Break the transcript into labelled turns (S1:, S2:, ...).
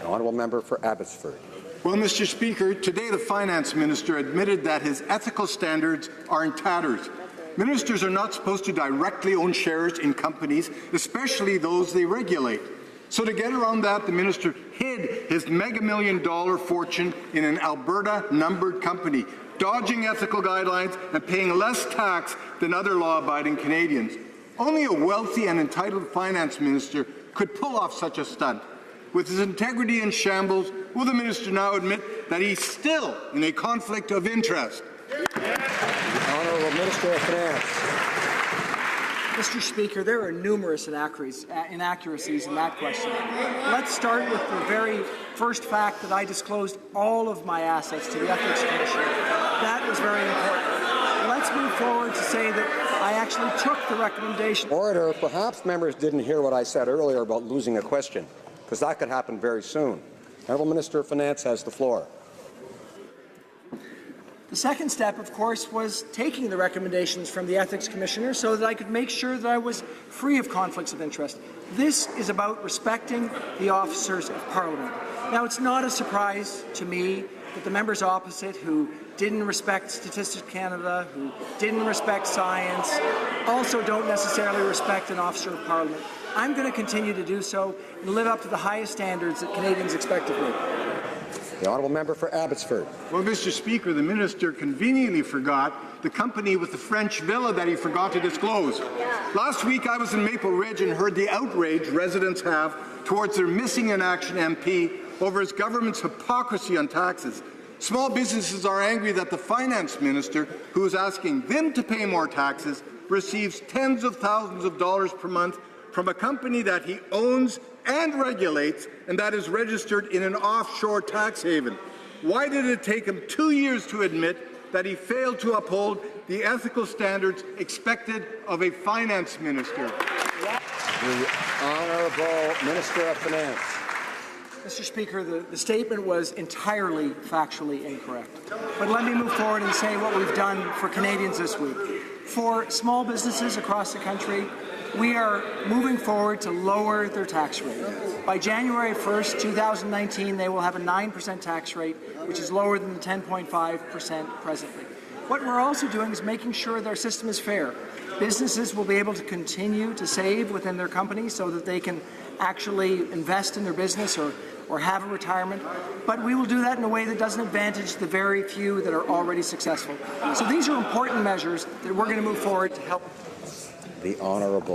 S1: The honourable member for Abbotsford.
S2: Well, Mr. Speaker, today the Finance Minister admitted that his ethical standards are in tatters. Ministers are not supposed to directly own shares in companies, especially those they regulate. So to get around that, the minister hid his mega-million-dollar fortune in an Alberta-numbered company, dodging ethical guidelines and paying less tax than other law-abiding Canadians. Only a wealthy and entitled finance minister could pull off such a stunt. With his integrity in shambles, will the minister now admit that he's still in a conflict of interest?
S1: The honourable Minister of Finance.
S3: Mr. Speaker, there are numerous inaccuracies in that question. Let's start with the very first fact that I disclosed all of my assets to the Ethics Commissioner. That was very important. Let's move forward to say that I actually took the recommendation.
S1: Order. Perhaps members didn't hear what I said earlier about losing a question, because that could happen very soon. Honourable Minister of Finance has the floor.
S3: The second step, of course, was taking the recommendations from the Ethics Commissioner so that I could make sure that I was free of conflicts of interest. This is about respecting the officers of Parliament. Now, it's not a surprise to me that the members opposite who didn't respect Statistics Canada, who didn't respect science, also don't necessarily respect an officer of Parliament. I'm going to continue to do so and live up to the highest standards that Canadians expect of me.
S1: The honourable member for Abbotsford.
S2: Well, Mr. Speaker, the minister conveniently forgot the company with the French villa that he forgot to disclose. Last week, I was in Maple Ridge and heard the outrage residents have towards their missing in action MP over his government's hypocrisy on taxes. Small businesses are angry that the finance minister, who is asking them to pay more taxes, receives tens of thousands of dollars per month from a company that he owns and regulates, and that is registered in an offshore tax haven. Why did it take him 2 years to admit that he failed to uphold the ethical standards expected of a finance minister?
S1: The honourable Minister of Finance.
S3: Mr. Speaker, the statement was entirely factually incorrect. But let me move forward and say what we've done for Canadians this week. For small businesses across the country, we are moving forward to lower their tax rate. By January 1st, 2019, they will have a 9% tax rate, which is lower than the 10.5% presently. What we're also doing is making sure their system is fair. Businesses will be able to continue to save within their company so that they can actually invest in their business or have a retirement, but we will do that in a way that doesn't advantage the very few that are already successful. So these are important measures that we're going to move forward to help.
S1: The honourable